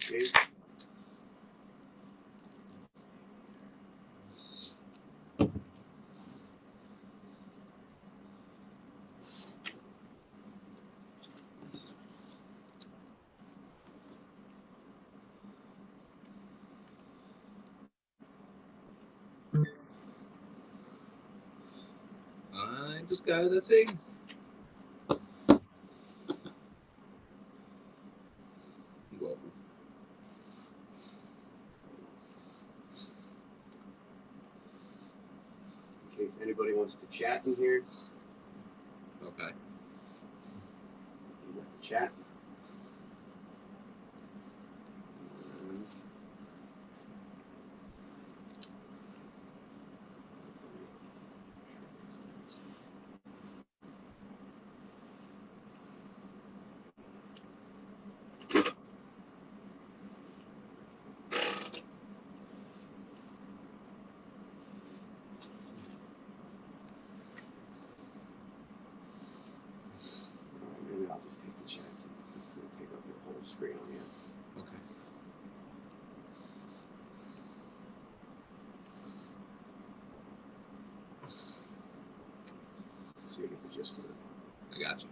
shape. I just got a thing. Whoa. In case anybody wants to chat in here. Okay. You got the chat. Maybe I'll just take the chat since this is going to take up your whole screen on you. Okay. So you get the gist of it. I got you.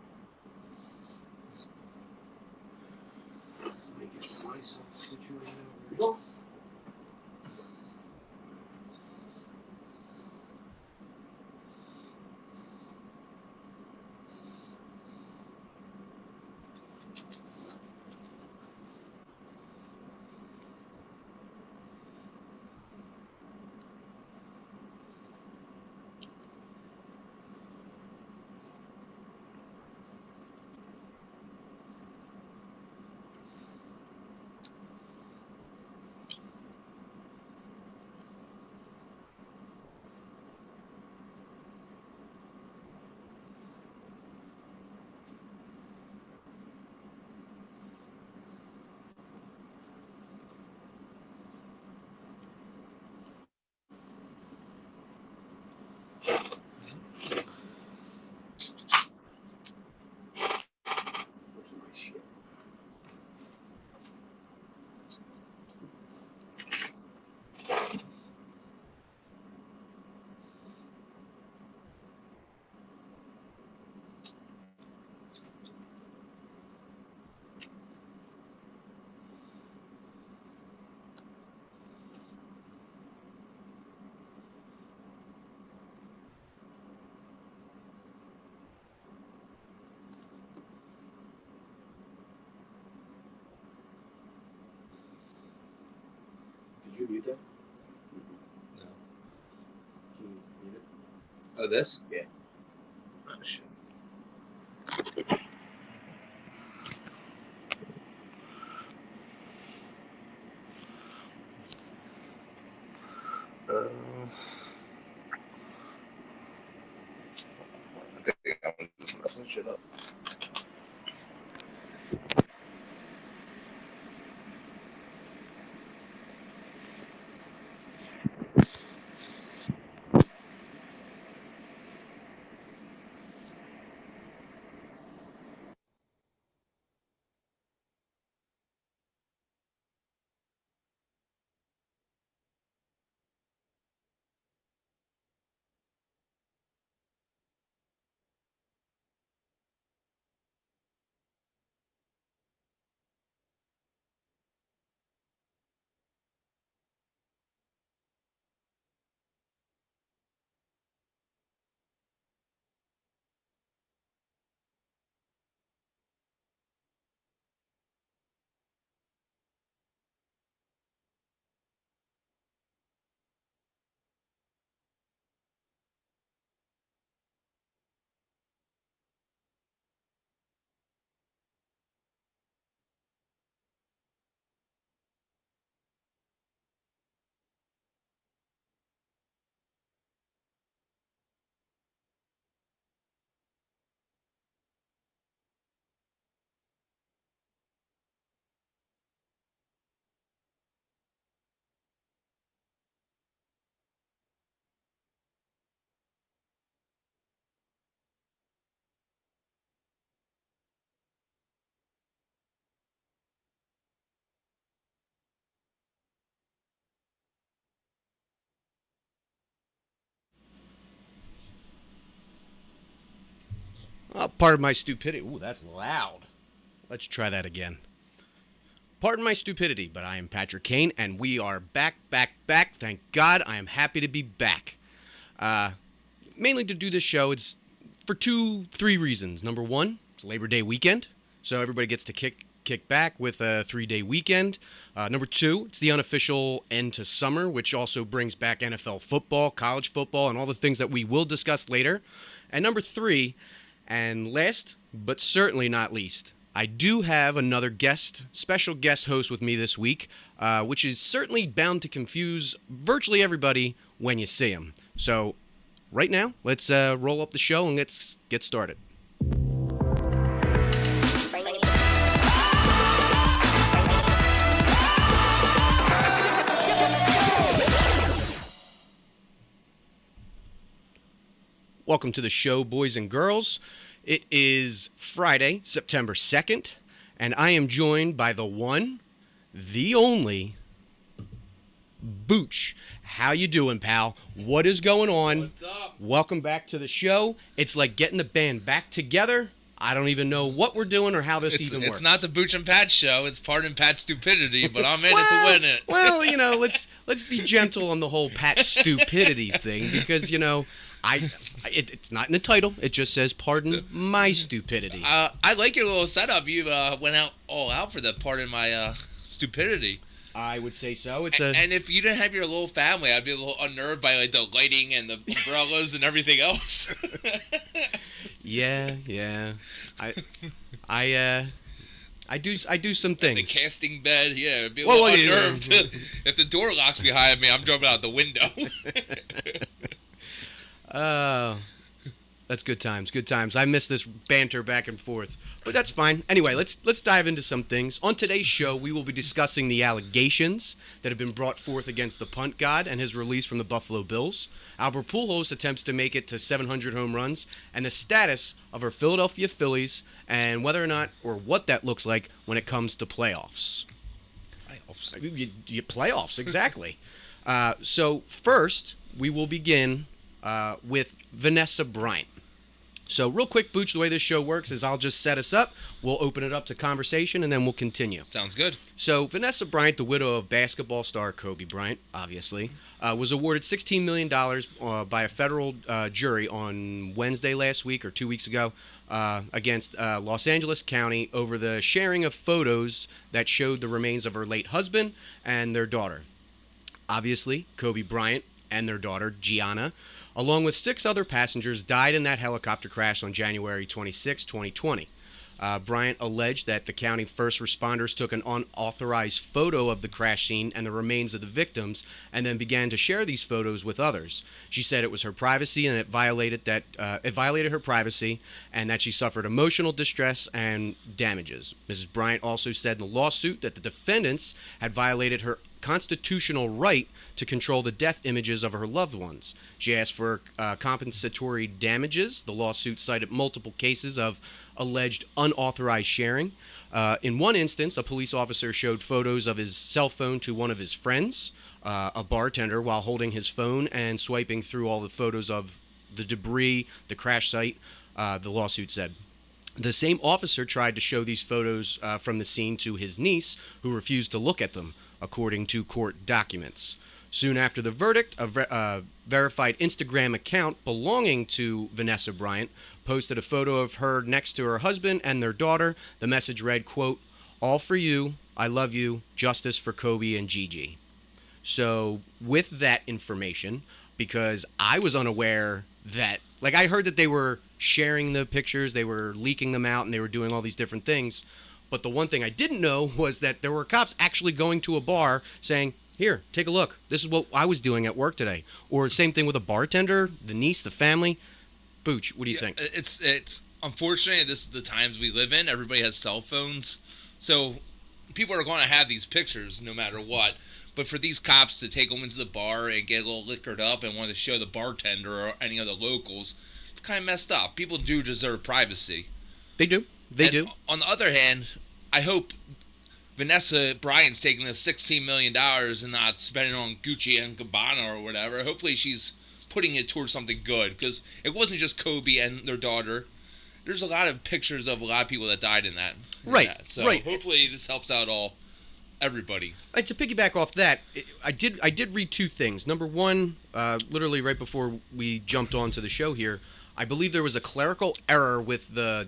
Let me get myself situated over here. Where's my shit? Did you mute that? No. Can you mute it? Oh, this? Yeah. Oh, shit. I think I'm just messing shit up. Pardon my stupidity. Ooh, that's loud. Let's try that again. Pardon my stupidity, but I am Patrick Kane, and we are back. Thank God, I am happy to be back. Mainly to do this show, it's for three reasons. Number one, it's Labor Day weekend, so everybody gets to kick back with a 3-day weekend. Number two, it's the unofficial end to summer, which also brings back NFL football, college football, and all the things that we will discuss later. And number three, and last but certainly not least, I do have another special guest host with me this week, which is certainly bound to confuse virtually everybody when you see him. So right now, let's roll up the show and let's get started. Welcome to the show, boys and girls. It is Friday, September 2nd, and I am joined by the one, the only, Booch. How you doing, pal? What is going on? What's up? Welcome back to the show. It's like getting the band back together. I don't even know what we're doing or how this even works. It's not the Booch and Pat show. It's Pardon Pat's stupidity, but I'm in it to win it. Well, let's be gentle on the whole Pat stupidity thing because, it's not in the title. It just says, pardon my stupidity. I like your little setup. You went all out for the pardon my stupidity. I would say so. And if you didn't have your little family, I'd be a little unnerved by like the lighting and the umbrellas and everything else. Yeah. I do some things. The casting bed, yeah, I'd be a little unnerved. If the door locks behind me, I'm jumping out the window. That's good times. I miss this banter back and forth, but that's fine. Anyway, let's dive into some things. On today's show, we will be discussing the allegations that have been brought forth against the punt god and his release from the Buffalo Bills. Albert Pujols attempts to make it to 700 home runs, and the status of our Philadelphia Phillies, and whether or not or what that looks like when it comes to playoffs. Playoffs, exactly. So first, we will begin with Vanessa Bryant. So real quick, Booch, the way this show works is I'll just set us up, we'll open it up to conversation, and then we'll continue. Sounds good. So Vanessa Bryant, the widow of basketball star Kobe Bryant, obviously, was awarded $16 million by a federal jury on Wednesday last week or 2 weeks ago against Los Angeles County over the sharing of photos that showed the remains of her late husband and their daughter. Obviously, Kobe Bryant and their daughter, Gianna, along with 6 other passengers, died in that helicopter crash on January 26, 2020. Bryant alleged that the county first responders took an unauthorized photo of the crash scene and the remains of the victims and then began to share these photos with others. She said it was her privacy and it violated her privacy and that she suffered emotional distress and damages. Mrs. Bryant also said in the lawsuit that the defendants had violated her constitutional right to control the death images of her loved ones. She asked for compensatory damages. The lawsuit cited multiple cases of alleged unauthorized sharing. In one instance, a police officer showed photos of his cell phone to one of his friends, a bartender, while holding his phone and swiping through all the photos of the debris, the crash site, the lawsuit said. The same officer tried to show these photos from the scene to his niece, who refused to look at them, according to court documents. Soon after the verdict, a verified Instagram account belonging to Vanessa Bryant posted a photo of her next to her husband and their daughter. The message read, quote, "All for you, I love you, justice for Kobe and Gigi." So with that information, because I was unaware that, I heard that they were sharing the pictures, they were leaking them out, and they were doing all these different things. But the one thing I didn't know was that there were cops actually going to a bar saying, "Here, take a look. This is what I was doing at work today." Or same thing with a bartender, the niece, the family. Booch, what do you think? It's unfortunate this is the times we live in. Everybody has cell phones. So people are going to have these pictures no matter what. But for these cops to take them into the bar and get a little liquored up and want to show the bartender or any of the locals, it's kind of messed up. People do deserve privacy. They do. They do. On the other hand, I hope Vanessa Bryant's taking the $16 million and not spending it on Gucci and Gabbana or whatever. Hopefully she's putting it towards something good, because it wasn't just Kobe and their daughter. there's a lot of pictures of a lot of people that died in that. Right, So right. hopefully this helps out everybody. To piggyback off that, I did read two things. Number one, literally right before we jumped onto the show here, I believe there was a clerical error with the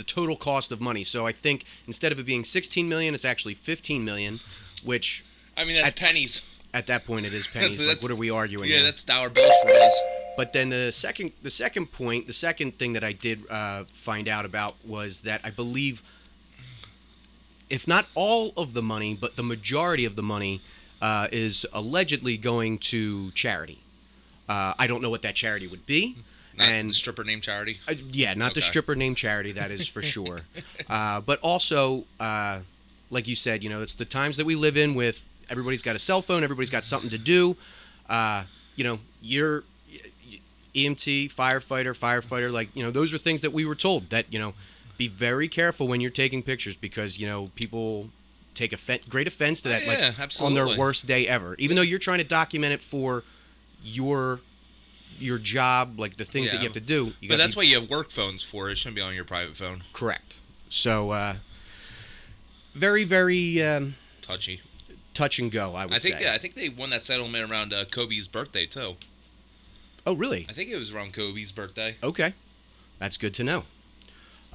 total cost of money. So I think instead of it being $16 million, it's actually $15 million, which I mean, that's pennies. at that point it is pennies. That's- Like, what are we arguing? Yeah, here? that's dollar bills for us. But then the second thing that I did find out about was that I believe, if not all of the money, but the majority of the money is allegedly going to charity. I don't know what that charity would be. Not and the stripper named Charity. Yeah, not the Okay. stripper named Charity, that is for sure. But also, like you said, it's the times that we live in with everybody's got a cell phone, everybody's got something to do. You're EMT, firefighter, like, those are things that we were told that, be very careful when you're taking pictures because, people take great offense to that, Oh, yeah, on their absolutely. worst day ever. Even though you're trying to document it for your job, like the things that Yeah. you have to do. But that's what you have work phones for. It shouldn't be on your private phone. Correct. So, very, very Touchy. touch and go, I would say. I think they won that settlement around Kobe's birthday too. Oh, really? I think it was around Kobe's birthday. Okay. That's good to know.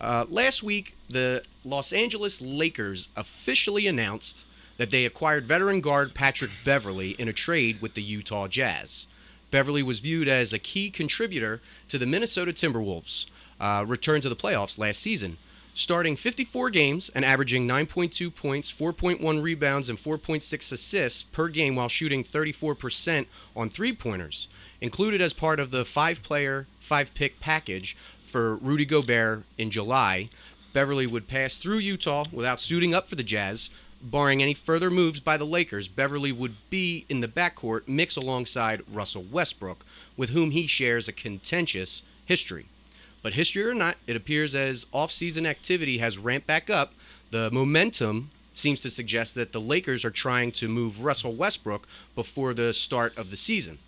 Last week, the Los Angeles Lakers officially announced that they acquired veteran guard Patrick Beverley in a trade with the Utah Jazz. Beverley was viewed as a key contributor to the Minnesota Timberwolves' return to the playoffs last season, starting 54 games and averaging 9.2 points, 4.1 rebounds, and 4.6 assists per game while shooting 34% on three-pointers. Included as part of the 5-player, 5-pick package for Rudy Gobert in July, Beverley would pass through Utah without suiting up for the Jazz. Barring any further moves by the Lakers, Beverley would be in the backcourt mix alongside Russell Westbrook, with whom he shares a contentious history. But history or not, it appears as off-season activity has ramped back up, the momentum seems to suggest that the Lakers are trying to move Russell Westbrook before the start of the season.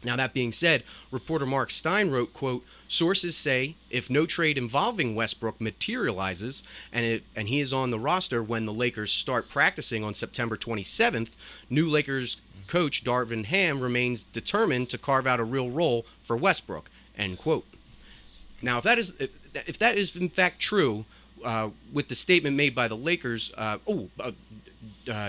Now, that being said, reporter Mark Stein wrote, quote, "Sources say if no trade involving Westbrook materializes and he is on the roster when the Lakers start practicing on September 27th, new Lakers coach Darvin Ham remains determined to carve out a real role for Westbrook," end quote. Now, if that is in fact true, with the statement made by the Lakers,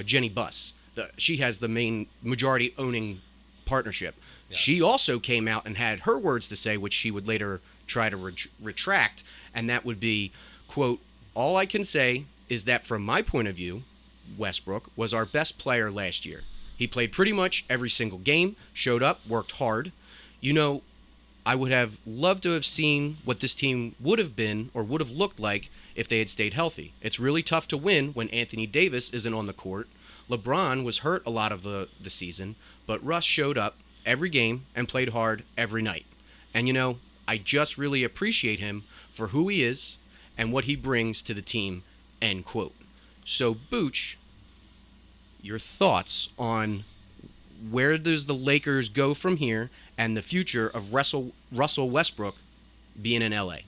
Jenny Buss, she has the main majority owning partnership. Yes. She also came out and had her words to say, which she would later try to retract, and that would be, quote, "All I can say is that from my point of view, Westbrook was our best player last year. He played pretty much every single game, showed up, worked hard. I would have loved to have seen what this team would have been or would have looked like if they had stayed healthy. It's really tough to win when Anthony Davis isn't on the court. LeBron was hurt a lot of the season, but Russ showed up every game and played hard every night. And, I just really appreciate him for who he is and what he brings to the team," end quote. So, Booch, your thoughts on where does the Lakers go from here and the future of Russell Westbrook being in L.A.?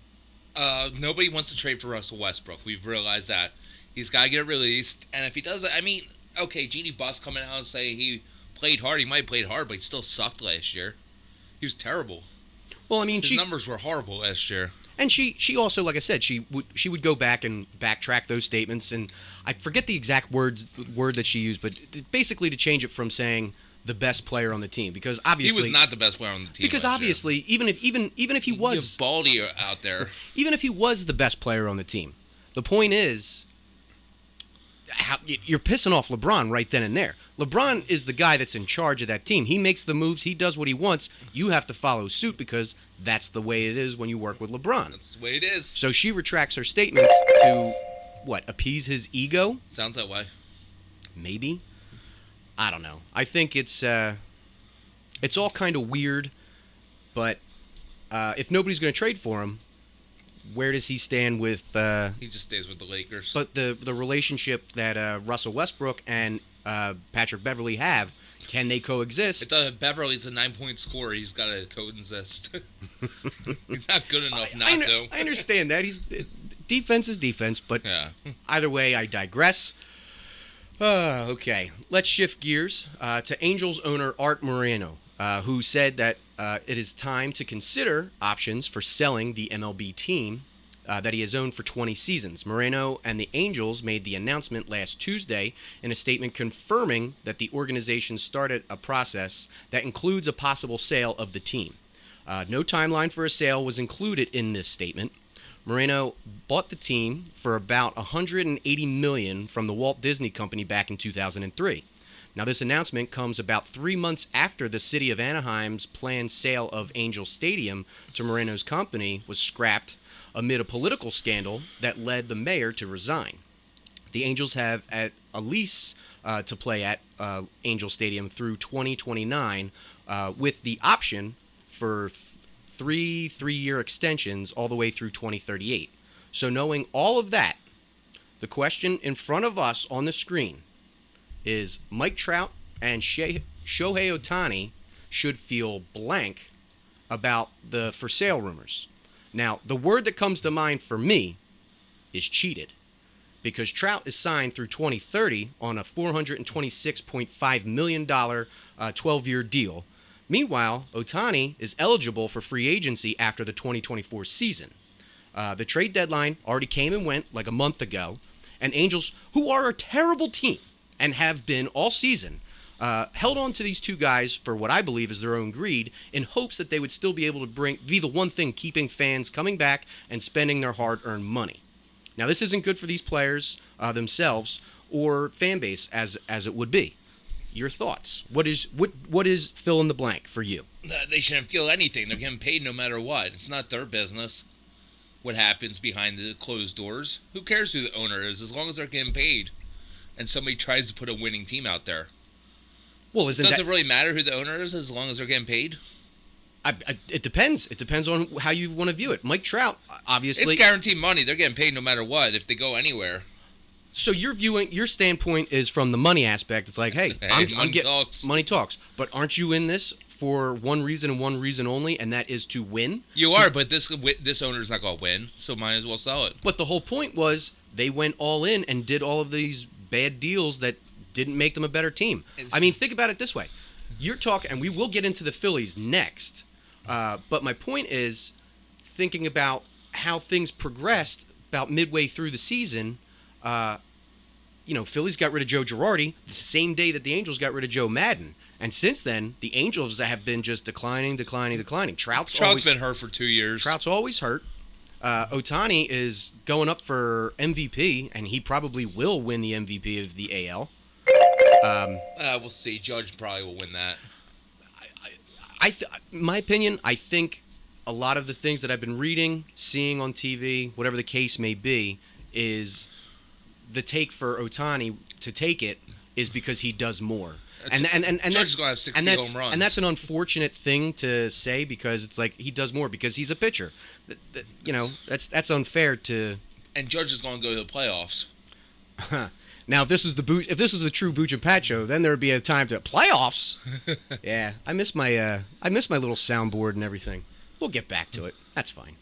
Nobody wants to trade for Russell Westbrook. We've realized that. He's got to get released. And if he does, okay, Jeannie Buss coming out and saying he played hard. He might have played hard, but he still sucked last year. He was terrible. Well, His numbers were horrible last year. And she also, like I said, she would go back and backtrack those statements, and I forget the exact word that she used, but basically to change it from saying the best player on the team, because obviously He was not the best player on the team. because last obviously even if he year. was You have Baldy out there. even if he was the best player on the team, the point is, you're pissing off LeBron right then and there. LeBron is the guy that's in charge of that team. He makes the moves. He does what he wants. You have to follow suit because that's the way it is when you work with LeBron. That's the way it is. So she retracts her statements to, appease his ego? Sounds that way. Maybe. I don't know. I think it's all kind of weird, but if nobody's going to trade for him, where does he stand with... He just stays with the Lakers. But the relationship that Russell Westbrook and Patrick Beverley have, Can they coexist? Beverly's a 9-point scorer. He's got to coexist. He's not good enough not to. I understand that. Defense is defense, but Yeah. either way, I digress. Okay, let's shift gears to Angels owner Art Moreno, who said that it is time to consider options for selling the MLB team that he has owned for 20 seasons. Moreno and the Angels made the announcement last Tuesday in a statement confirming that the organization started a process that includes a possible sale of the team. No timeline for a sale was included in this statement. Moreno bought the team for about $180 million from the Walt Disney Company back in 2003. Now, this announcement comes about 3 months after the city of Anaheim's planned sale of Angel Stadium to Moreno's company was scrapped amid a political scandal that led the mayor to resign. The Angels have a lease to play at Angel Stadium through 2029 with the option for three-year extensions all the way through 2038. So knowing all of that, the question in front of us on the screen is Mike Trout and Shohei Ohtani should feel blank about the for sale rumors. Now, the word that comes to mind for me is cheated, because Trout is signed through 2030 on a $426.5 million 12-year deal. Meanwhile, Ohtani is eligible for free agency after the 2024 season. The trade deadline already came and went like a month ago, and Angels, who are a terrible team and have been all season, held on to these two guys for what I believe is their own greed in hopes that they would still be able to be the one thing keeping fans coming back and spending their hard-earned money. Now, this isn't good for these players themselves or fan base as it would be. Your thoughts? What is fill in the blank for you? They shouldn't feel anything. They're getting paid no matter what. It's not their business what happens behind the closed doors. Who cares who the owner is as long as they're getting paid and somebody tries to put a winning team out there? Well, does it really matter who the owner is as long as they're getting paid? It depends. It depends on how you want to view it. Mike Trout, obviously, it's guaranteed money. They're getting paid no matter what if they go anywhere. So your standpoint is from the money aspect. It's like, hey, money talks. But aren't you in this for one reason and one reason only, and that is to win? You are, but this owner's not going to win, so might as well sell it. But the whole point was they went all in and did all of these bad deals that didn't make them a better team. I mean, think about it this way. You're talking, and we will get into the Phillies next, but my point is thinking about how things progressed about midway through the season. Phillies got rid of Joe Girardi the same day that the Angels got rid of Joe Madden. And since then, the Angels have been just declining. Trout's been hurt for 2 years. Trout's always hurt. Ohtani is going up for MVP, and he probably will win the MVP of the AL. We'll see. Judge probably will win that. My opinion, I think a lot of the things that I've been reading, seeing on TV, whatever the case may be, is the take for Ohtani to take it is because he does more. And Judge is going to have 60 home runs. And that's an unfortunate thing to say because it's like he does more because he's a pitcher. That's unfair to. And Judge is going to go to the playoffs. Now, if this was the true Booch and Pat show, then there would be a time to playoffs. Yeah, I miss my little soundboard and everything. We'll get back to it. That's fine.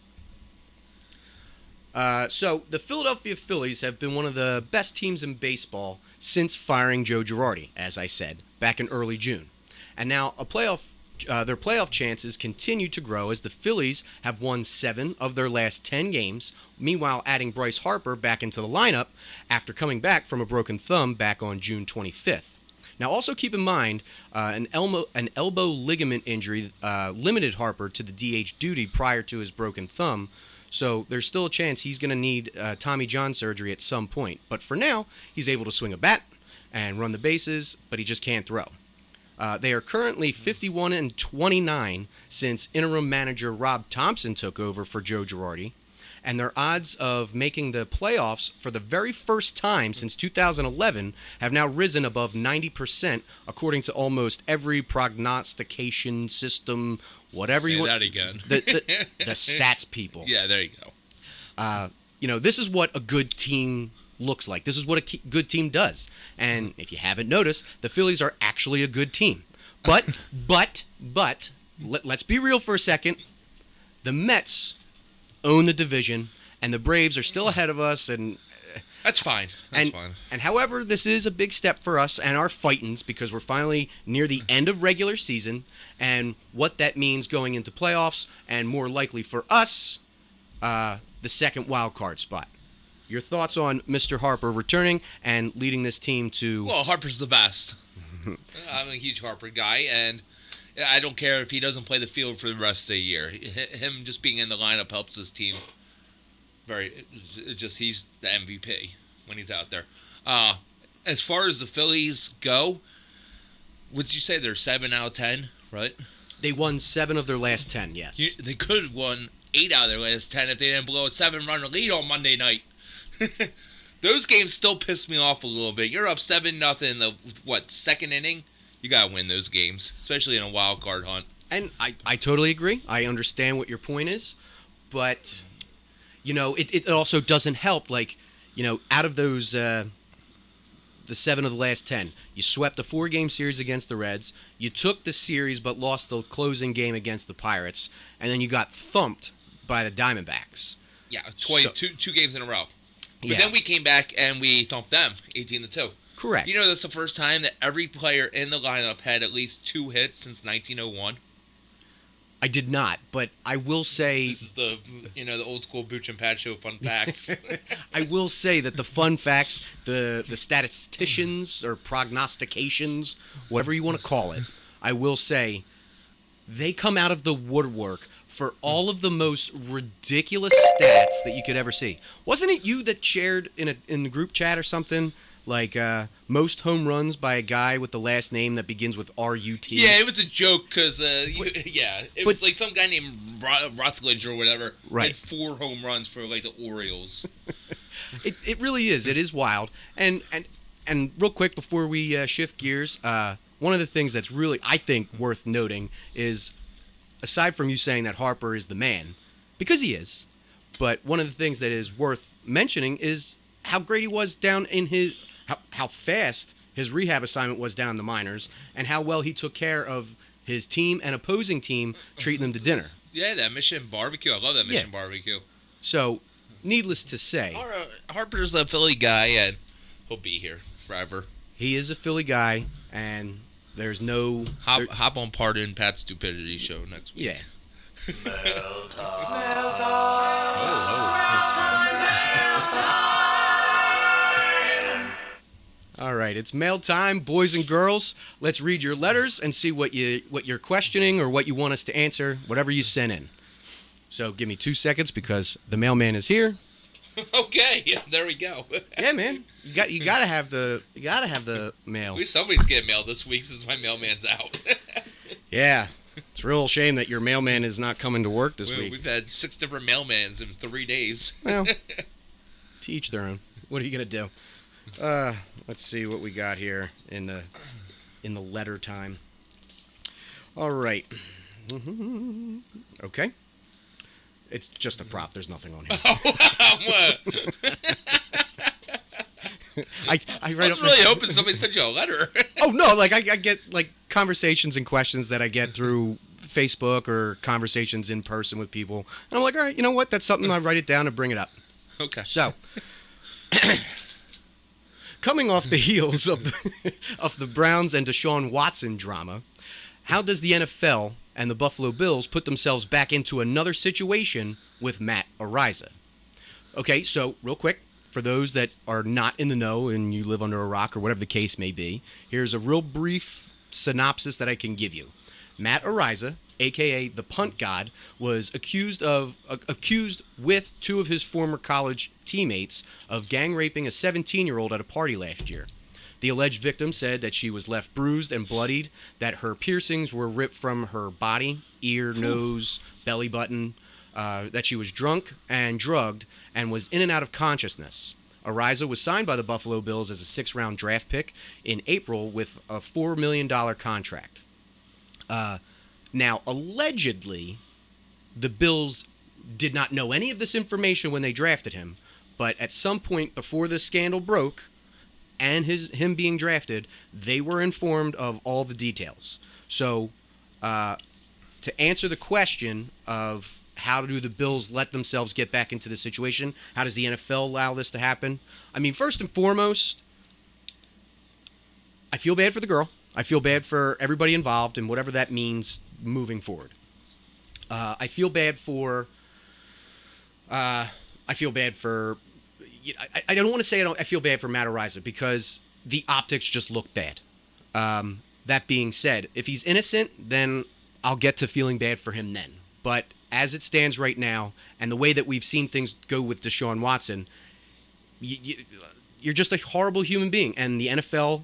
So the Philadelphia Phillies have been one of the best teams in baseball since firing Joe Girardi, as I said, back in early June. And now their playoff chances continue to grow as the Phillies have won 7 of their last 10 games, meanwhile adding Bryce Harper back into the lineup after coming back from a broken thumb back on June 25th. Now, also keep in mind, an elbow ligament injury limited Harper to the DH duty prior to his broken thumb, so there's still a chance he's going to need Tommy John surgery at some point. But for now, he's able to swing a bat and run the bases, but he just can't throw. They are currently 51-29 since interim manager Rob Thompson took over for Joe Girardi, and their odds of making the playoffs for the very first time since 2011 have now risen above 90%, according to almost every prognostication system, whatever you want. Say that again. The stats people. Yeah, there you go. This is what a good team looks like. This is what a good team does. And if you haven't noticed, the Phillies are actually a good team. But let's be real for a second. The Mets own the division, and the Braves are still ahead of us. And That's fine. That's fine. And however, this is a big step for us and our fightins because we're finally near the end of regular season and what that means going into playoffs and more likely for us, the second wild card spot. Your thoughts on Mr. Harper returning and leading this team to... Well, Harper's the best. I'm a huge Harper guy, and I don't care if he doesn't play the field for the rest of the year. Him just being in the lineup helps his team. He's the MVP when he's out there. As far as the Phillies go, would you say they're 7 out of 10, right? They won 7 of their last 10, yes. They could have won 8 out of their last 10 if they didn't blow a 7-run lead on Monday night. Those games still piss me off a little bit. You're up 7-0 in the, second inning? You got to win those games, especially in a wild card hunt. And I totally agree. I understand what your point is. But, it also doesn't help. Out of those, the 7 of the last 10, you swept the 4-game series against the Reds. You took the series but lost the closing game against the Pirates. And then you got thumped by the Diamondbacks. Yeah, two games in a row. But Yeah. then we came back and we thumped them, 18-2. Correct. That's the first time that every player in the lineup had at least 2 hits since 1901. I did not, but I will say... This is the old school Booch and Pat show fun facts. I will say that the fun facts, the statisticians or prognostications, whatever you want to call it, I will say they come out of the woodwork for all of the most ridiculous stats that you could ever see. Wasn't it you that shared in the group chat or something, most home runs by a guy with the last name that begins with R-U-T? Yeah, it was a joke because, was like some guy named Rutledge or whatever Right. had 4 home runs for, the Orioles. It really is. It is wild. And real quick before we shift gears, one of the things that's really, I think, worth noting is, aside from you saying that Harper is the man, because he is, but one of the things that is worth mentioning is how great he was down in his, how fast his rehab assignment was down in the minors, and how well he took care of his team and opposing team, treating them to dinner. Yeah, that Mission Barbecue. I love that Mission Barbecue. So, needless to say, Harper's a Philly guy, and he'll be here forever. he is a Philly guy, and there's no... Hop on part in Pat's Stupidity show next week. Yeah. All right, it's mail time, boys and girls. Let's read your letters and see what you're questioning or what you want us to answer, whatever you sent in. So give me 2 seconds because the mailman is here. Okay, there we go. Yeah, man, you gotta have the mail. At least somebody's getting mail this week since my mailman's out. Yeah, it's a real shame that your mailman is not coming to work this week. We've had 6 different mailmans in 3 days. Well, to each their own. What are you gonna do? Let's see what we got here in the letter time. All right. Okay. It's just a prop. There's nothing on here. I write was really hoping somebody sent you a letter. Oh no! I get conversations and questions that I get through Facebook or conversations in person with people, and I'm like, all right, you know what? That's something. I write it down and bring it up. Okay. So, coming off the heels of the Browns and Deshaun Watson drama, how does the NFL and the Buffalo Bills put themselves back into another situation with Matt Ariza? Okay, so real quick, for those that are not in the know and you live under a rock or whatever the case may be, here's a real brief synopsis that I can give you. Matt Ariza, a.k.a. the Punt God, was accused with 2 of his former college teammates of gang raping a 17-year-old at a party last year. The alleged victim said that she was left bruised and bloodied, that her piercings were ripped from her body, ear, nose, belly button, that she was drunk and drugged and was in and out of consciousness. Ariza was signed by the Buffalo Bills as a 6th-round draft pick in April with a $4 million contract. Now, allegedly, the Bills did not know any of this information when they drafted him, But at some point before this scandal broke, and him being drafted, they were informed of all the details. So, to answer the question of how do the Bills let themselves get back into the situation, how does the NFL allow this to happen? I mean, first and foremost, I feel bad for the girl. I feel bad for everybody involved and whatever that means moving forward. I feel bad for. I don't want to say I feel bad for Matt Araiza because the optics just look bad. That being said, if he's innocent, then I'll get to feeling bad for him then. But as it stands right now, and the way that we've seen things go with Deshaun Watson, you're just a horrible human being. And the NFL,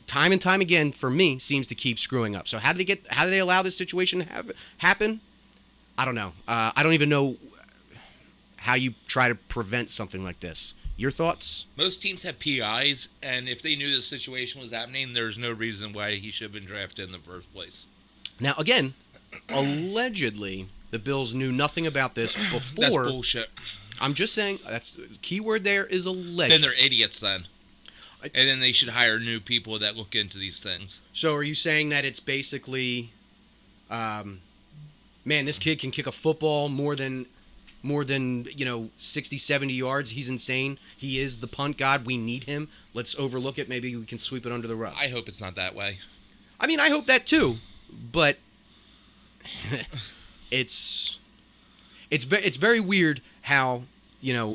time and time again, for me, seems to keep screwing up. So how do they allow this situation to happen? I don't know. I don't even know how you try to prevent something like this. Your thoughts? Most teams have PIs, and if they knew the situation was happening, there's no reason why he should have been drafted in the first place. Now, again, allegedly, the Bills knew nothing about this before. That's bullshit. I'm just saying, that's key word there is alleged. Then they're idiots then. And then they should hire new people that look into these things. So are you saying that it's basically, man, this kid can kick a football more than 60, 70 yards. He's insane. He is the punt god. We need him. Let's overlook it. Maybe we can sweep it under the rug. I hope it's not that way. I mean, I hope that too, but it's very weird how,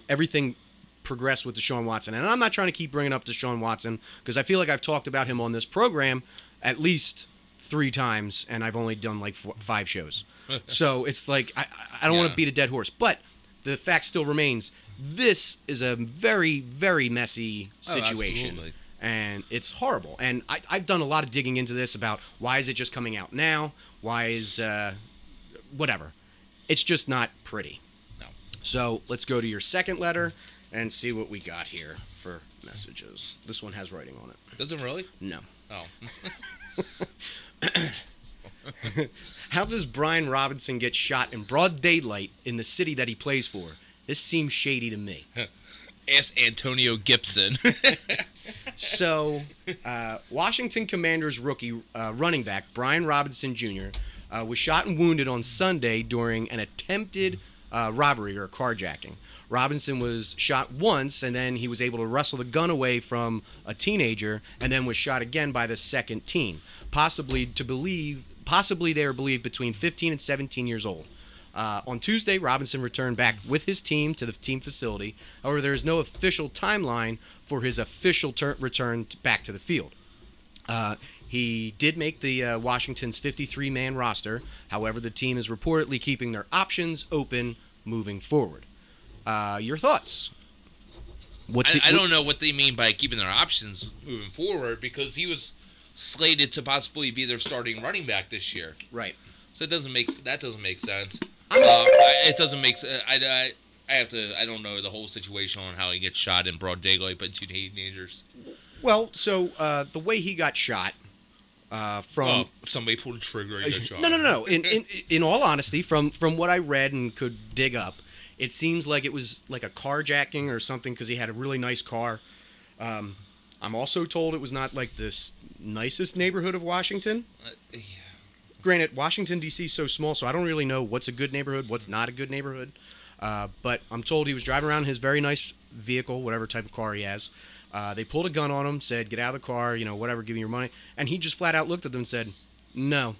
everything progressed with Deshaun Watson. And I'm not trying to keep bringing up Deshaun Watson because I feel like I've talked about him on this program at least 3 times, and I've only done like 5 shows. So it's like I don't want to beat a dead horse, but the fact still remains: this is a very, very messy situation, and it's horrible. And I've done a lot of digging into this about why is it just coming out now? Why is whatever? It's just not pretty. No. So let's go to your second letter and see what we got here for messages. This one has writing on it. Does it really? No. Oh. How does Brian Robinson get shot in broad daylight in the city that he plays for? This seems shady to me. Ask Antonio Gibson. So, Washington Commanders rookie running back Brian Robinson Jr. Was shot and wounded on Sunday during an attempted robbery or carjacking. Robinson was shot once, and then he was able to wrestle the gun away from a teenager, and then was shot again by the second teen. Possibly they were believed between 15 and 17 years old. On Tuesday, Robinson returned back with his team to the team facility. However, there is no official timeline for his official return back to the field. He did make the Washington's 53-man roster. However, the team is reportedly keeping their options open moving forward. Your thoughts? I don't know what they mean by keeping their options moving forward because he was slated to possibly be their starting running back this year. Right. So that doesn't make sense. It doesn't make sense. I don't know the whole situation on how he gets shot in broad daylight by 2 teenagers. Well, so the way he got shot from somebody pulled a trigger and got shot. No. In all honesty, from what I read and could dig up, it seems like it was like a carjacking or something because he had a really nice car. I'm also told it was not like this nicest neighborhood of Washington. Yeah. Granted, Washington, D.C. is so small, so I don't really know what's a good neighborhood, what's not a good neighborhood. But I'm told he was driving around his very nice vehicle, whatever type of car he has. They pulled a gun on him, said, get out of the car, whatever, give me your money. And he just flat out looked at them and said, no.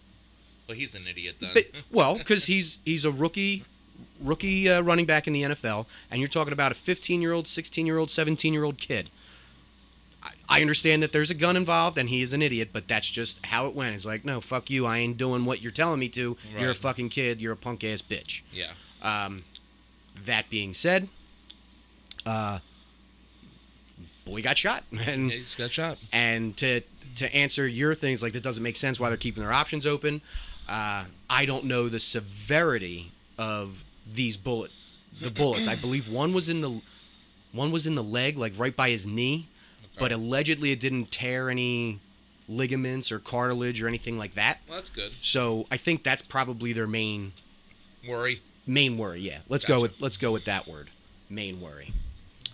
Well, he's an idiot then. Well, because he's a rookie running back in the NFL, and you're talking about a 15-year-old, 16-year-old, 17-year-old kid. I understand that there's a gun involved, and he is an idiot, but that's just how it went. It's like, no, fuck you. I ain't doing what you're telling me to. Right. You're a fucking kid. You're a punk-ass bitch. Yeah. That being said, boy got shot. And, yeah, he just got shot. And to answer your things, like, that doesn't make sense why they're keeping their options open. I don't know the severity of these bullets. I believe one was in the leg, like right by his knee. But allegedly it didn't tear any ligaments or cartilage or anything like that. Well, that's good. So I think that's probably their main worry. Yeah. Let's go with that word. Main worry.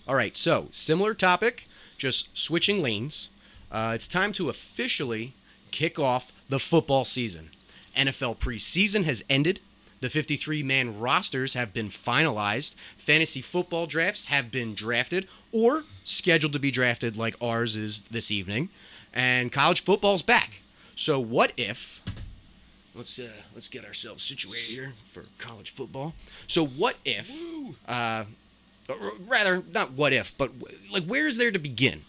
All right, so similar topic, just switching lanes. It's time to officially kick off the football season. NFL preseason has ended. The 53-man rosters have been finalized. Fantasy football drafts have been drafted or scheduled to be drafted like ours is this evening. And college football's back. So what if... Let's get ourselves situated here for college football. So what if... rather, not what if, but like where is there to begin?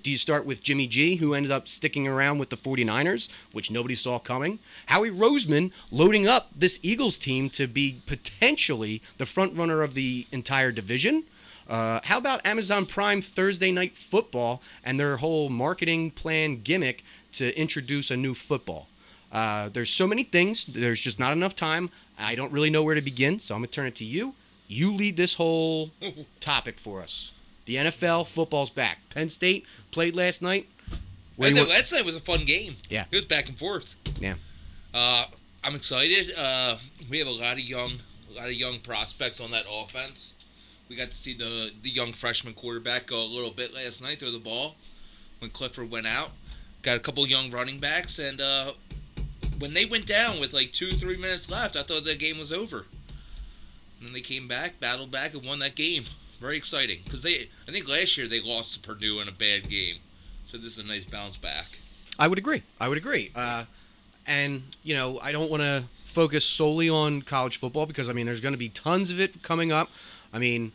Do you start with Jimmy G, who ended up sticking around with the 49ers, which nobody saw coming? Howie Roseman loading up this Eagles team to be potentially the front runner of the entire division? How about Amazon Prime Thursday Night Football and their whole marketing plan gimmick to introduce a new football? There's so many things. There's just not enough time. I don't really know where to begin, so I'm going to turn it to you. You lead this whole topic for us. The NFL football's back. Penn State played last night. Last night was a fun game. Yeah. It was back and forth. Yeah. I'm excited. We have a lot of young prospects on that offense. We got to see the young freshman quarterback go a little bit last night, throw the ball when Clifford went out. Got a couple young running backs, and when they went down with like 2-3 minutes left, I thought that game was over. And then they came back, battled back, and won that game. Very exciting, because I think last year they lost to Purdue in a bad game. So this is a nice bounce back. I would agree. And, you know, I don't want to focus solely on college football because, I mean, there's going to be tons of it coming up. I mean,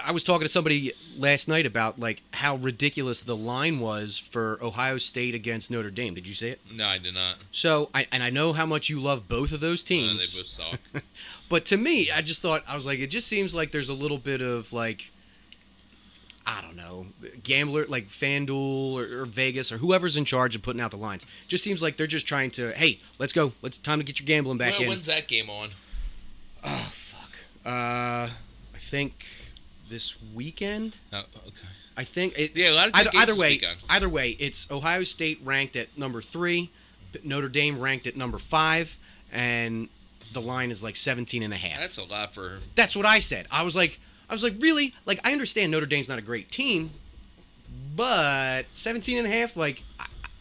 I was talking to somebody last night about, like, how ridiculous the line was for Ohio State against Notre Dame. Did you see it? No, I did not. So, I know how much you love both of those teams. They both suck. But to me, I was like, it just seems like there's a little bit of, like, I don't know, gambler, like FanDuel or Vegas or whoever's in charge of putting out the lines. Just seems like they're just trying to, hey, let's go. Time to get your gambling back in. When's that game on? Oh, fuck. I think this weekend. Oh, okay. I think a lot of good games this weekend. Either way, it's Ohio State ranked at number 3, Notre Dame ranked at number 5, and the line is like 17.5. That's a lot for... That's what I said. I was like, really? Like, I understand Notre Dame's not a great team, but 17.5, like,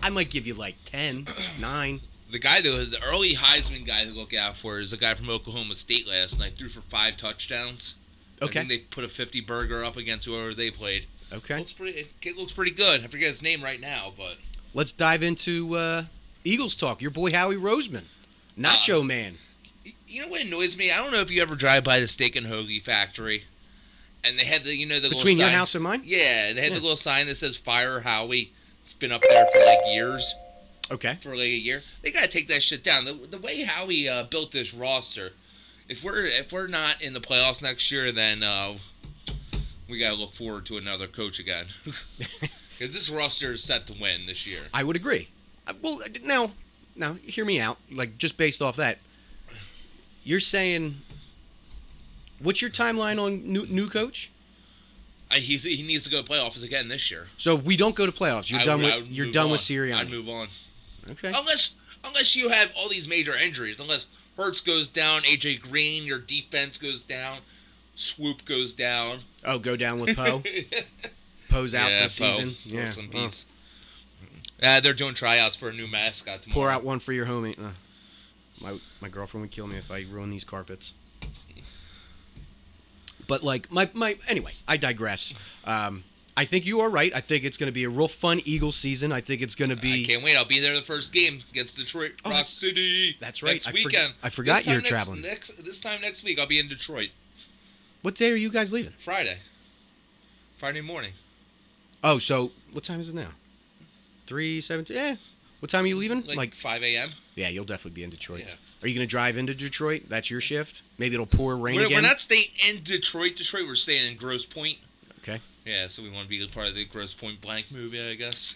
I might give you like 10, 9. The early Heisman guy to look out for is a guy from Oklahoma State last night. Threw for 5 touchdowns. Okay. I think they put a 50 burger up against whoever they played. Okay. It looks pretty good. I forget his name right now, but... Let's dive into Eagles talk. Your boy Howie Roseman. Nacho Man. You know what annoys me? I don't know if you ever drive by the Steak and Hoagie factory, and they had the little Between sign. your house and mine? Yeah, they had the little sign that says "Fire Howie." It's been up there for like years. Okay. For like a year, they gotta take that shit down. The way Howie built this roster, if we're not in the playoffs next year, then we gotta look forward to another coach again, because this roster is set to win this year. I would agree. Well, now, hear me out. Like, just based off that, you're saying, what's your timeline on new coach? He needs to go to playoffs again this year. So if we don't go to playoffs, you're done with Sirianni. I'd move on. Okay. Unless you have all these major injuries, unless Hurts goes down, AJ Green, your defense goes down, Swoop goes down. Oh, go down with Poe. Poe's out this season. Yeah. Rest in peace. They're doing tryouts for a new mascot tomorrow. Pour out one for your homie. My girlfriend would kill me if I ruin these carpets. But like anyway, I digress. I think you are right. I think it's going to be a real fun Eagles season. I think it's going to be. I can't wait. I'll be there the first game against Detroit Rock City. That's right. Next weekend. I forgot you're traveling. This time next week, I'll be in Detroit. What day are you guys leaving? Friday morning. Oh, so what time is it now? 3:17. Yeah. What time are you leaving? Like 5 a.m. Yeah, you'll definitely be in Detroit. Yeah. Are you going to drive into Detroit? That's your shift? Maybe it'll pour rain again? We're not staying in Detroit. We're staying in Grosse Pointe. Okay. Yeah, so we want to be part of the Grosse Pointe Blank movie, I guess.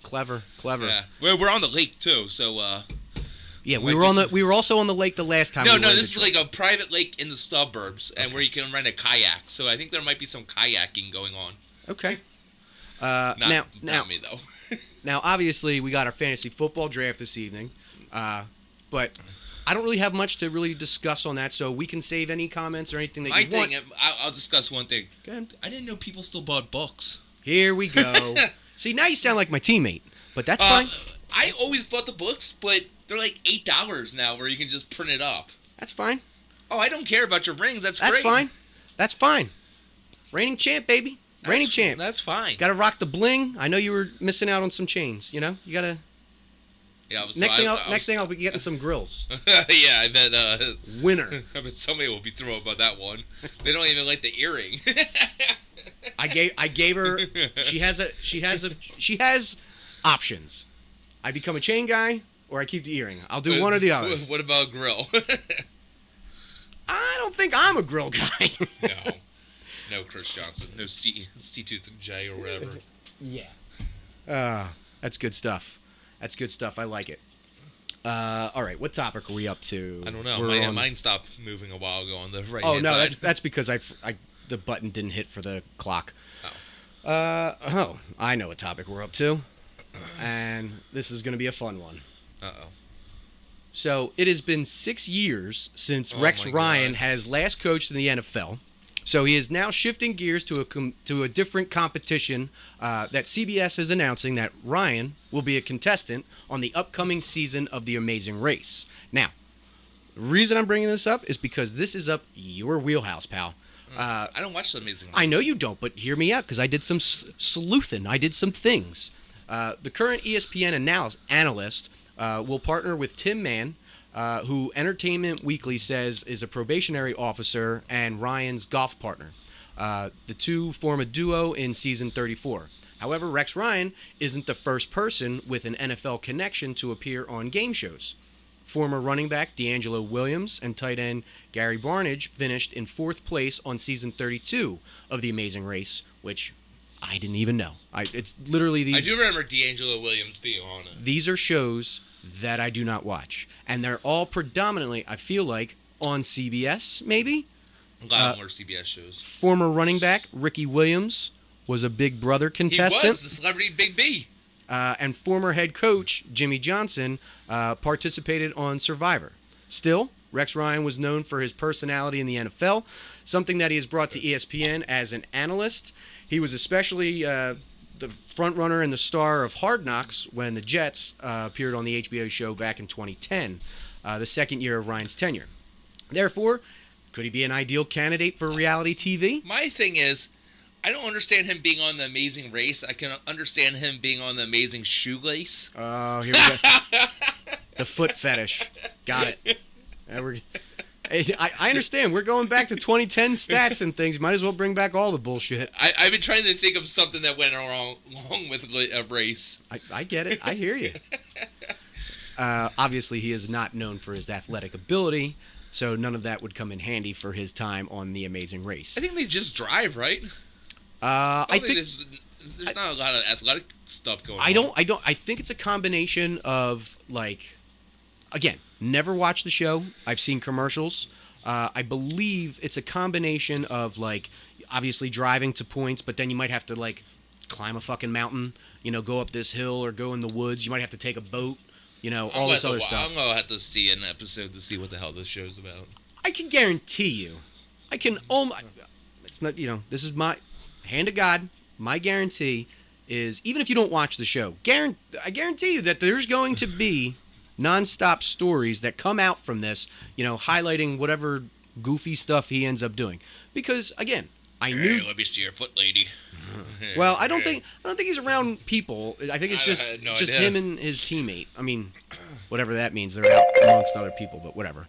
Clever. Yeah. We're on the lake, too, so... Yeah, we were also on the lake the last time. No, this is like a private lake in the suburbs, and where you can rent a kayak. So I think there might be some kayaking going on. Okay. Not me, though. Now, obviously, we got our fantasy football draft this evening, but I don't really have much to really discuss on that, so we can save any comments or anything that My you want. thing, I'll discuss one thing. Go ahead. I didn't know people still bought books. Here we go. See, now you sound like my teammate, but that's fine. I always bought the books, but they're like $8 now where you can just print it up. That's fine. Oh, I don't care about your rings. That's That's great. fine. That's fine. Reigning champ, baby. Reigning champ. That's fine. Got to rock the bling. I know you were missing out on some chains. You know, you got to. Yeah. Next thing I'll be getting some grills. Yeah, I bet. Winner. I bet somebody will be thrilled about that one. They don't even like the earring. I gave her. She has options. I become a chain guy, or I keep the earring. I'll do one or the other. What about grill? I don't think I'm a grill guy. No, Chris Johnson. No C-Tooth J or whatever. Yeah. That's good stuff. That's good stuff. I like it. All right, what topic are we up to? I don't know. Mine stopped moving a while ago on the right hand no, side. that's because the button didn't hit for the clock. I know what topic we're up to, and this is going to be a fun one. Uh-oh. So it has been 6 years since Rex Ryan has last coached in the NFL. So he is now shifting gears to a different competition that CBS is announcing that Ryan will be a contestant on the upcoming season of The Amazing Race. Now, the reason I'm bringing this up is because this is up your wheelhouse, pal. I don't watch The Amazing Race. I know you don't, but hear me out because I did some sleuthing. I did some things. The current ESPN analyst will partner with Tim Mann, who Entertainment Weekly says is a probationary officer and Ryan's golf partner. The two form a duo in season 34. However, Rex Ryan isn't the first person with an NFL connection to appear on game shows. Former running back D'Angelo Williams and tight end Gary Barnidge finished in 4th place on season 32 of The Amazing Race, which I didn't even know. It's literally these. I do remember D'Angelo Williams being on it. These are shows that I do not watch, and they're all predominantly, I feel like, on CBS. Maybe. A lot more CBS shows. Former running back Ricky Williams was a Big Brother contestant. He was the celebrity Big B. And former head coach Jimmy Johnson participated on Survivor. Still, Rex Ryan was known for his personality in the NFL, something that he has brought to ESPN as an analyst. He was especially the front runner and the star of Hard Knocks when the Jets appeared on the HBO show back in 2010, the second year of Ryan's tenure. Therefore, could he be an ideal candidate for reality TV? My thing is, I don't understand him being on The Amazing Race. I can understand him being on The Amazing Shoelace. Oh, here we go. The foot fetish. Got it. I understand. We're going back to 2010 stats and things. Might as well bring back all the bullshit. I've been trying to think of something that went wrong with a race. I get it. I hear you. Obviously, he is not known for his athletic ability, so none of that would come in handy for his time on The Amazing Race. I think they just drive, right? I think there's not a lot of athletic stuff going on. I think it's a combination of, like, again, never watched the show. I've seen commercials. I believe it's a combination of, like, obviously driving to points, but then you might have to, like, climb a fucking mountain, go up this hill or go in the woods. You might have to take a boat, all this other stuff. I'm going to have to see an episode to see what the hell this show's about. I can guarantee you. It's not, this is my hand of God. My guarantee is, even if you don't watch the show, I guarantee you that there's going to be nonstop stories that come out from this, highlighting whatever goofy stuff he ends up doing. Because again, I knew. Let me see your foot, lady. Well, I don't think he's around people. I think it's just idea. him and his teammate. I mean, whatever that means. They're out amongst other people, but whatever.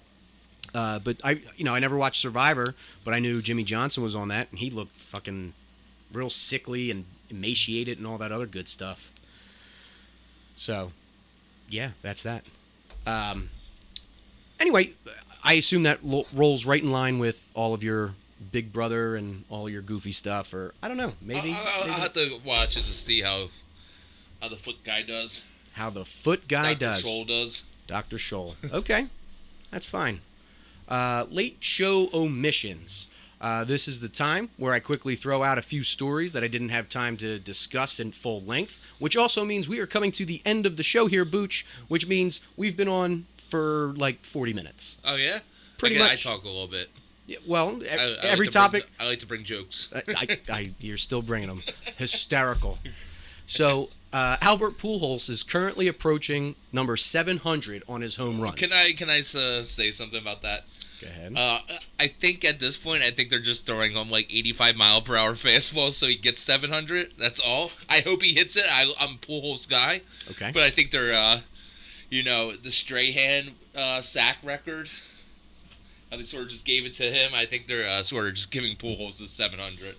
But I never watched Survivor, but I knew Jimmy Johnson was on that, and he looked fucking real sickly and emaciated and all that other good stuff. So, yeah, that's that. Anyway, I assume that rolls right in line with all of your Big Brother and all your goofy stuff, or I don't know, maybe. I'll have to watch it to see how the foot guy does. How the foot guy Dr. does. Scholl does. Dr. Scholl. Okay, that's fine. Late show omissions. This is the time where I quickly throw out a few stories that I didn't have time to discuss in full length, which also means we are coming to the end of the show here, Booch, which means we've been on for like 40 minutes. Oh yeah. Pretty I much. talk a little bit. Yeah, well, I every like to topic. I like to bring jokes. You're still bringing them. Hysterical. So Albert Pujols is currently approaching number 700 on his home runs. Can I say something about that? Go ahead. I think at this point, they're just throwing him like 85-mile-per-hour fastballs so he gets 700. That's all. I hope he hits it. I'm a Pujols guy. Okay. But I think they're, the Strahan sack record. How they sort of just gave it to him. I think they're sort of just giving Pujols the 700.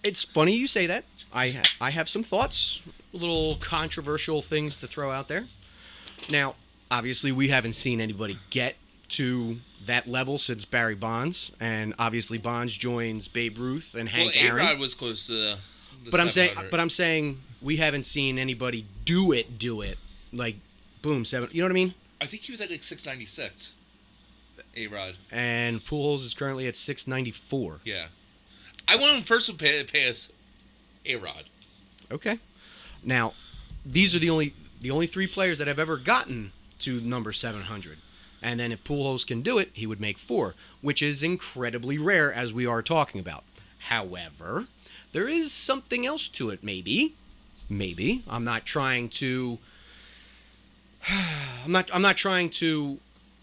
It's funny you say that. I have some thoughts, little controversial things to throw out there. Now, obviously, we haven't seen anybody get to that level since Barry Bonds, and obviously Bonds joins Babe Ruth and Hank Aaron. A-Rod was close to the But 700. I'm saying we haven't seen anybody do it like boom 7. You know what I mean? I think he was at like 696. A-Rod. And Pujols is currently at 694. Yeah. I want him first to pay us A-Rod. Okay. Now, these are the only 3 players that have ever gotten to number 700. And then if Pujols can do it, he would make 4, which is incredibly rare as we are talking about. However, there is something else to it, maybe. I'm not trying to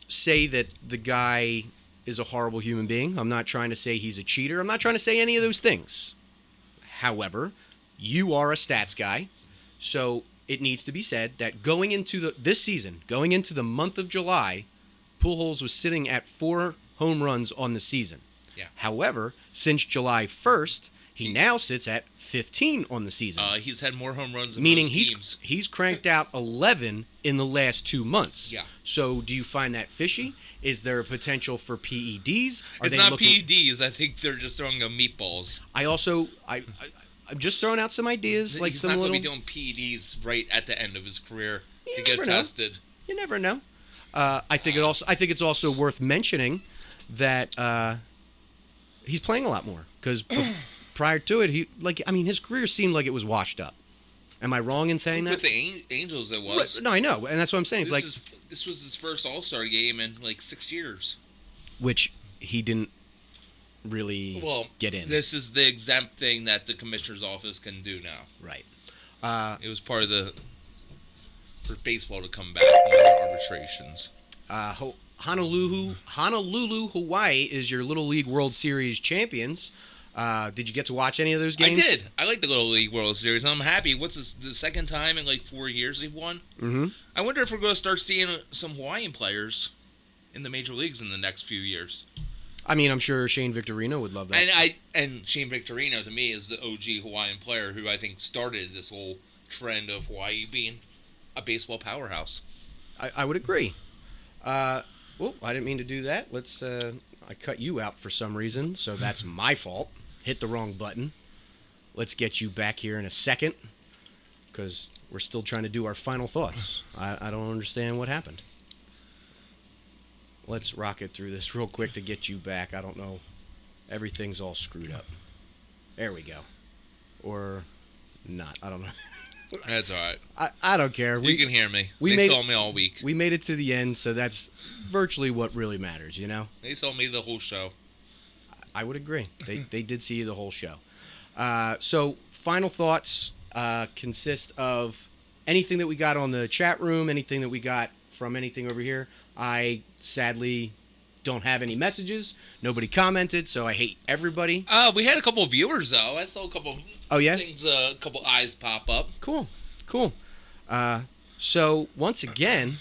say that the guy is a horrible human being. I'm not trying to say he's a cheater. I'm not trying to say any of those things. However, you are a stats guy, so it needs to be said that going into the month of July, Pujols was sitting at 4 home runs on the season. Yeah. However, since July 1st, he now sits at 15 on the season. He's had more home runs than Meaning most teams. he's cranked out 11 in the last 2 months. Yeah. So do you find that fishy? Is there a potential for PEDs? It's not PEDs. I think they're just throwing them meatballs. I'm just throwing out some ideas, like He's some not little. going to be doing PEDs right at the end of his career You to get never know. tested. You never know. I think it's also worth mentioning that he's playing a lot more because prior to it, his career seemed like it was washed up. Am I wrong in saying that? With the Angels, it was. Right. No, I know, and that's what I'm saying. It's This was his first All-Star game in like 6 years. Which he didn't really get in. This is the exempt thing that the commissioner's office can do now. Right. It was part of for baseball to come back on the arbitrations. Honolulu, Hawaii is your Little League World Series champions. Did you get to watch any of those games? I did. I like the Little League World Series. I'm happy. What's this, the second time in like 4 years they've won? Mm-hmm. I wonder if we're going to start seeing some Hawaiian players in the major leagues in the next few years. I mean, I'm sure Shane Victorino would love that. And Shane Victorino to me is the OG Hawaiian player who I think started this whole trend of Hawaii being a baseball powerhouse. I would agree. I didn't mean to do that. I cut you out for some reason, so that's my fault. Hit the wrong button. Let's get you back here in a second, because we're still trying to do our final thoughts. I don't understand what happened. Let's rock it through this real quick to get you back. I don't know. Everything's all screwed up. There we go. Or not. I don't know. That's all right. I don't care. You can hear me. They saw me all week. We made it to the end, so that's virtually what really matters, you know? They saw me the whole show. I would agree. They did see you the whole show. So final thoughts consist of anything that we got on the chat room, anything that we got from anything over here. I sadly don't have any messages. Nobody commented, so I hate everybody. We had a couple of viewers though. I saw a couple. Oh yeah. Things, a couple eyes pop up. Cool. So once again,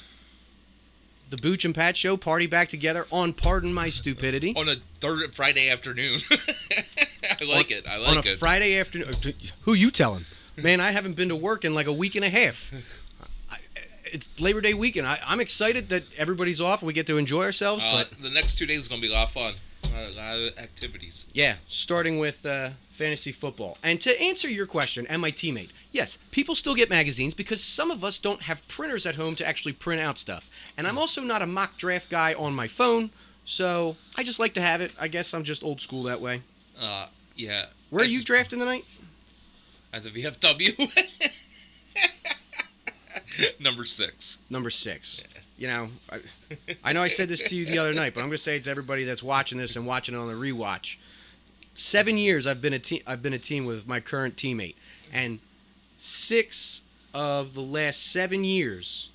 the Booch and Pat Show party back together on Pardon My Stupidity On a third Friday afternoon. I like it. on a Friday afternoon. Who you telling? Man, I haven't been to work in like a week and a half. It's Labor Day weekend. I'm excited that everybody's off and we get to enjoy ourselves. But the next 2 days is going to be a lot of fun. A lot of activities. yeah, starting with fantasy football. And to answer your question, and my teammate, yes, people still get magazines because some of us don't have printers at home to actually print out stuff. And I'm also not a mock draft guy on my phone, so I just like to have it. I guess I'm just old school that way. Yeah. Where are you drafting tonight? At the VFW. Number 6. Number 6. You know, I know I said this to you the other night, but I'm going to say it to everybody that's watching this and watching it on the rewatch. 7 years I've been a team with my current teammate, and 6 of the last 7 years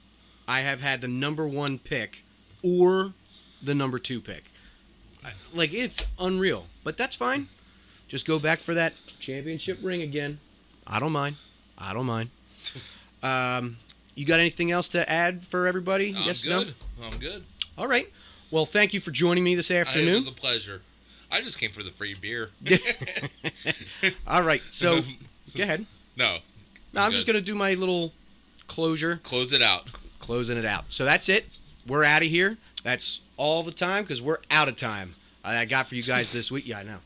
I have had the number 1 pick or the number 2 pick. Like, it's unreal, but that's fine. Just go back for that championship ring again. I don't mind. You got anything else to add for everybody? Yes, good. No? I'm good. All right. Well, thank you for joining me this afternoon. It was a pleasure. I just came for the free beer. All right. So, go ahead. No, I'm just going to do my little closure. Close it out. Closing it out. So that's it. We're out of here. That's all the time because we're out of time I got for you guys this week. Yeah, I know.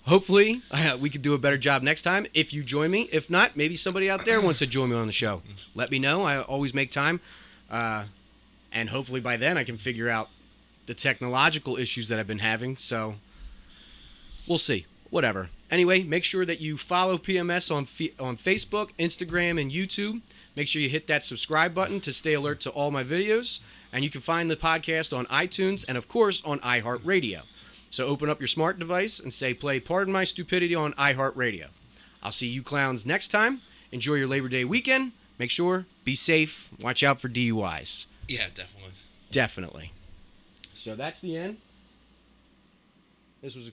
Hopefully, we can do a better job next time if you join me. If not, maybe somebody out there wants to join me on the show. Let me know. I always make time. And hopefully by then I can figure out the technological issues that I've been having. So we'll see. Whatever. Anyway, make sure that you follow PMS on Facebook, Instagram, and YouTube. Make sure you hit that subscribe button to stay alert to all my videos. And you can find the podcast on iTunes and, of course, on iHeartRadio. So open up your smart device and say, play Pardon My Stupidity on iHeartRadio. I'll see you clowns next time. Enjoy your Labor Day weekend. Make sure, be safe. Watch out for DUIs. Yeah, definitely. Definitely. So that's the end. This was a